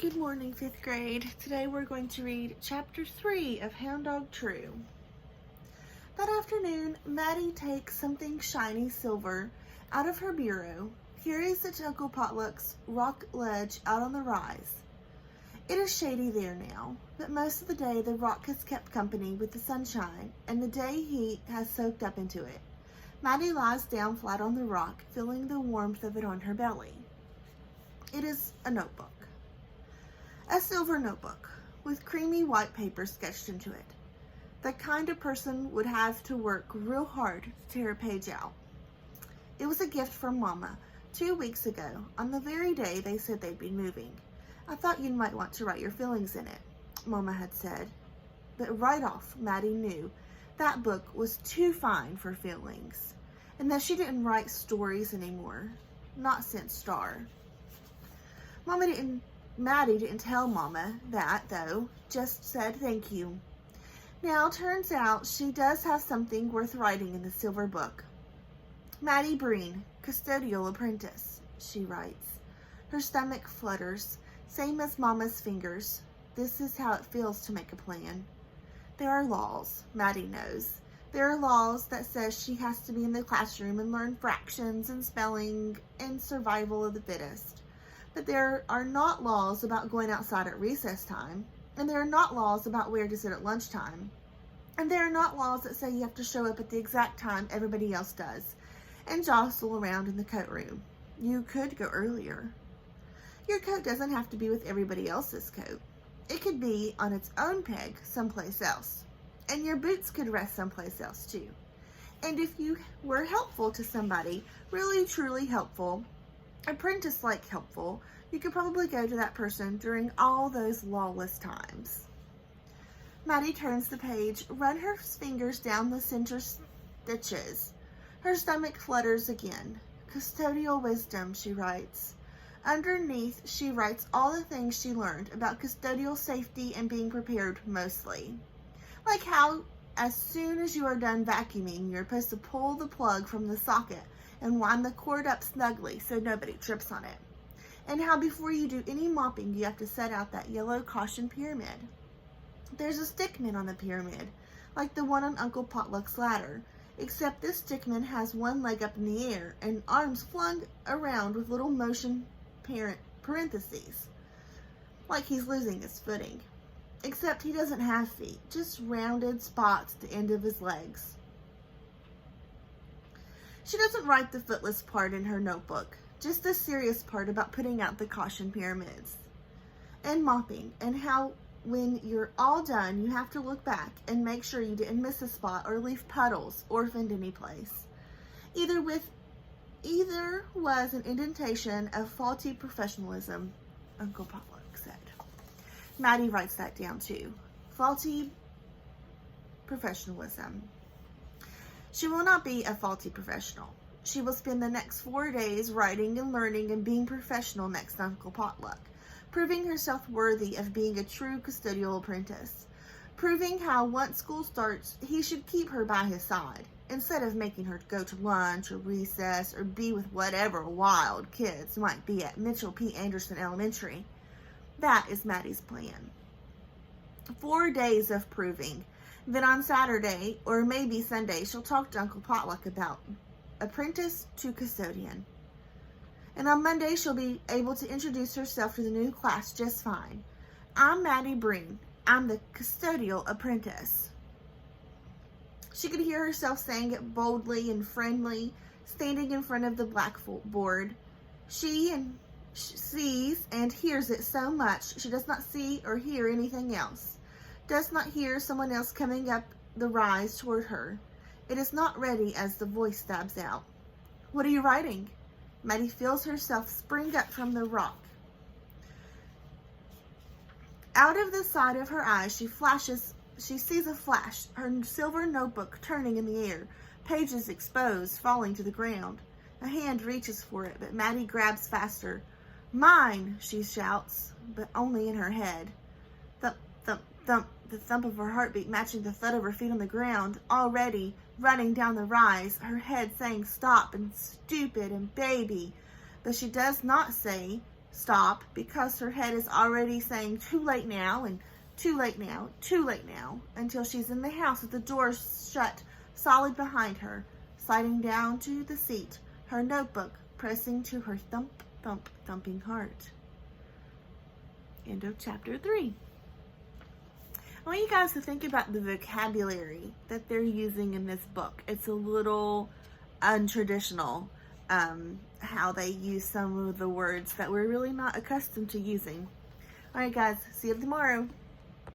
Good morning, 5th grade. Today we're going to read Chapter 3 of Hound Dog True. That afternoon, Maddie takes something shiny silver out of her bureau, carries it to Uncle Potluck's rock ledge out on the rise. It is shady there now, but most of the day the rock has kept company with the sunshine, and the day heat has soaked up into it. Maddie lies down flat on the rock, feeling the warmth of it on her belly. It is a notebook. A silver notebook with creamy white paper sketched into it. The kind a person would have to work real hard to tear a page out. It was a gift from Mama 2 weeks ago, on the very day they said they'd be moving. I thought you might want to write your feelings in it, Mama had said. But right off, Maddie knew that book was too fine for feelings, and that she didn't write stories anymore, not since Star. Maddie didn't tell Mama that, though, just said thank you. Now, turns out she does have something worth writing in the silver book. Maddie Breen, custodial apprentice, she writes. Her stomach flutters, same as Mama's fingers. This is how it feels to make a plan. There are laws, Maddie knows. There are laws that says she has to be in the classroom and learn fractions and spelling and survival of the fittest. But there are not laws about going outside at recess time, and there are not laws about where to sit at lunchtime, and there are not laws that say you have to show up at the exact time everybody else does, and jostle around in the coat room. You could go earlier. Your coat doesn't have to be with everybody else's coat. It could be on its own peg someplace else, and your boots could rest someplace else too. And if you were helpful to somebody, really truly helpful, apprentice-like helpful, you could probably go to that person during all those lawless times. Maddie turns the page, run her fingers down the center stitches. Her stomach flutters again. Custodial wisdom, she writes. Underneath, she writes all the things she learned about custodial safety and being prepared mostly. Like how, as soon as you are done vacuuming, you're supposed to pull the plug from the socket and wind the cord up snugly so nobody trips on it. And how before you do any mopping, you have to set out that yellow caution pyramid. There's a stickman on the pyramid, like the one on Uncle Potluck's ladder, except this stickman has one leg up in the air and arms flung around with little motion parentheses, like he's losing his footing. Except he doesn't have feet, just rounded spots at the end of his legs. She doesn't write the footless part in her notebook, just the serious part about putting out the caution pyramids and mopping, and how when you're all done, you have to look back and make sure you didn't miss a spot or leave puddles orphaned any place. Either was an indentation of faulty professionalism, Uncle Potluck said. Maddie writes that down too. Faulty professionalism. She will not be a faulty professional. She will spend the next 4 days writing and learning and being professional next to Uncle Potluck, proving herself worthy of being a true custodial apprentice, proving how once school starts, he should keep her by his side, instead of making her go to lunch or recess or be with whatever wild kids might be at Mitchell P. Anderson Elementary. That is Maddie's plan. 4 days of proving. Then on Saturday, or maybe Sunday, she'll talk to Uncle Potluck about apprentice to custodian. And on Monday, she'll be able to introduce herself to the new class just fine. I'm Maddie Breen. I'm the custodial apprentice. She could hear herself saying it boldly and friendly, standing in front of the blackboard. She sees and hears it so much she does not see or hear anything else. Does not hear someone else coming up the rise toward her. It is not ready as the voice stabs out. What are you writing? Maddie feels herself spring up from the rock. Out of the side of her eyes, she sees a flash, her silver notebook turning in the air, pages exposed, falling to the ground. A hand reaches for it, but Maddie grabs faster. Mine, she shouts, but only in her head. Thump, thump, thump, the thump of her heartbeat matching the thud of her feet on the ground, already running down the rise, her head saying stop and stupid and baby. But she does not say stop because her head is already saying too late now and too late now, too late now, until she's in the house with the door shut solid behind her, sliding down to the seat, her notebook pressing to her thump, thump, thumping heart. End of chapter 3. I want you guys to think about the vocabulary that they're using in this book. It's a little untraditional, how they use some of the words that we're really not accustomed to using. All right, guys, see you tomorrow.